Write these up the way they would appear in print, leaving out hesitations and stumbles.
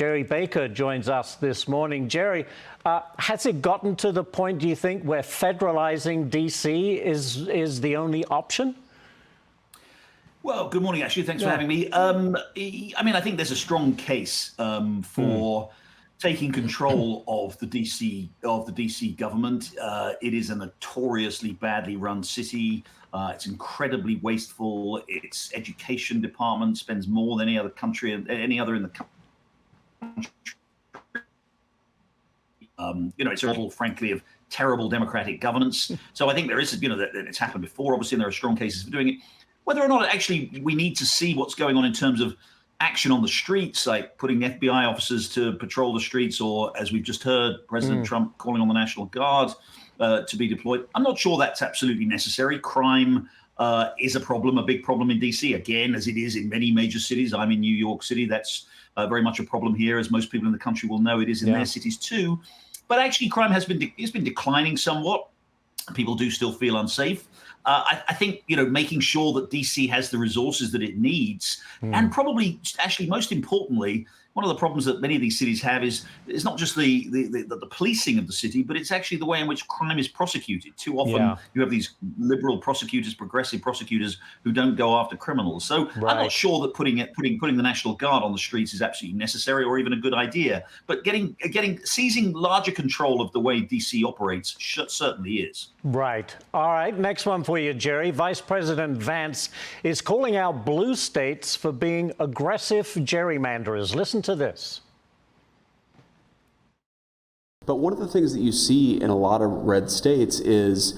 Gerry Baker joins us this morning. Gerry, has it gotten to the point, do you think, where federalizing D.C. is the only option? Well, good morning, Ashley. Thanks for having me. I think there's a strong case for taking control of the DC government. It is a notoriously badly run city. It's incredibly wasteful. Its education department spends more than any other country and any other in the country. It's a model, frankly, of terrible democratic governance. So I think there is, that it's happened before, obviously, and there are strong cases for doing it. Whether or not actually we need to see what's going on in terms of action on the streets, like putting FBI officers to patrol the streets, or as we've just heard, President Trump calling on the National Guard to be deployed. I'm not sure that's absolutely necessary. Crime is a problem, a big problem in DC, again, as it is in many major cities. I'm in New York City. That's very much a problem here, as most people in the country will know. It is in their cities too. But actually, crime has been declining somewhat. People do still feel unsafe. I think, making sure that DC has the resources that it needs, and probably, actually, most importantly, one of the problems that many of these cities have is not just the policing of the city, but it's actually the way in which crime is prosecuted. Too often, you have these liberal prosecutors, progressive prosecutors who don't go after criminals. So I'm not sure that putting the National Guard on the streets is absolutely necessary or even a good idea. But seizing larger control of the way DC operates certainly is. Right. All right. Next one for you, Gerry. Vice President Vance is calling out blue states for being aggressive gerrymanderers. Listen to this. But one of the things that you see in a lot of red states is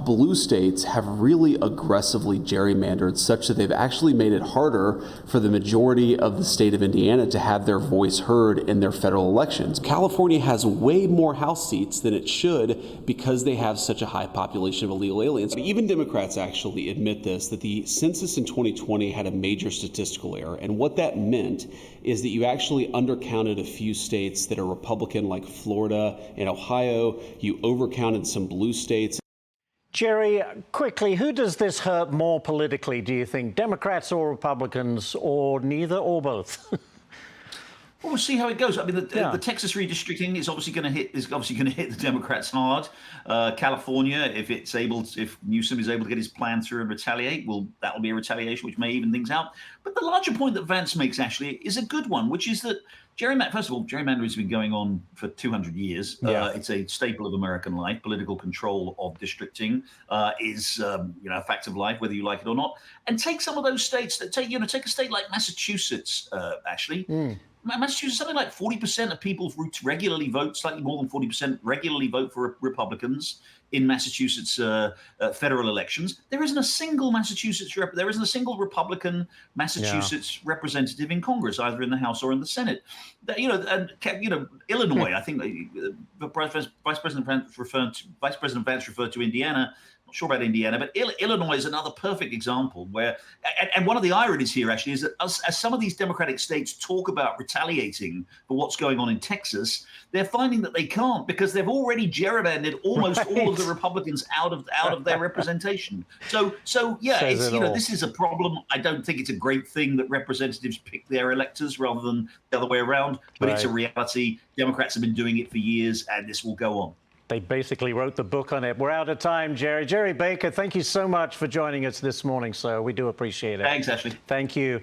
blue states have really aggressively gerrymandered, such that they've actually made it harder for the majority of the state of Indiana to have their voice heard in their federal elections. California has way more House seats than it should because they have such a high population of illegal aliens. Even Democrats actually admit this, that the census in 2020 had a major statistical error. And what that meant is that you actually undercounted a few states that are Republican, like Florida and Ohio. You overcounted some blue states. Gerry, quickly, who does this hurt more politically, do you think? Democrats or Republicans, or neither, or both? Well, we'll see how it goes. I mean, the Texas redistricting is obviously going to hit the Democrats hard. California, if Newsom is able to get his plan through and retaliate, that'll be a retaliation which may even things out. But the larger point that Vance makes actually is a good one, which is that first of all, gerrymandering has been going on for 200 years. It's a staple of American life. Political control of districting is a fact of life, whether you like it or not. And take some of those states that take a state like Massachusetts, Ashley. Massachusetts, something like 40% of people regularly vote, slightly more than 40% regularly vote for Republicans in Massachusetts federal elections. There isn't a single Republican Massachusetts representative in Congress, either in the House or in the Senate. Illinois, I think Vice President Vance referred to Indiana. Not sure about Indiana, but Illinois is another perfect example where, and one of the ironies here actually is that as some of these Democratic states talk about retaliating for what's going on in Texas, they're finding that they can't because they've already gerrymandered almost all of the Republicans out of their representation. So this is a problem. I don't think it's a great thing that representatives pick their electors rather than the other way around, but it's a reality. Democrats have been doing it for years, and this will go on. They basically wrote the book on it. We're out of time, Gerry. Gerry Baker, thank you so much for joining us this morning, sir. We do appreciate it. Thanks, Ashley. Thank you.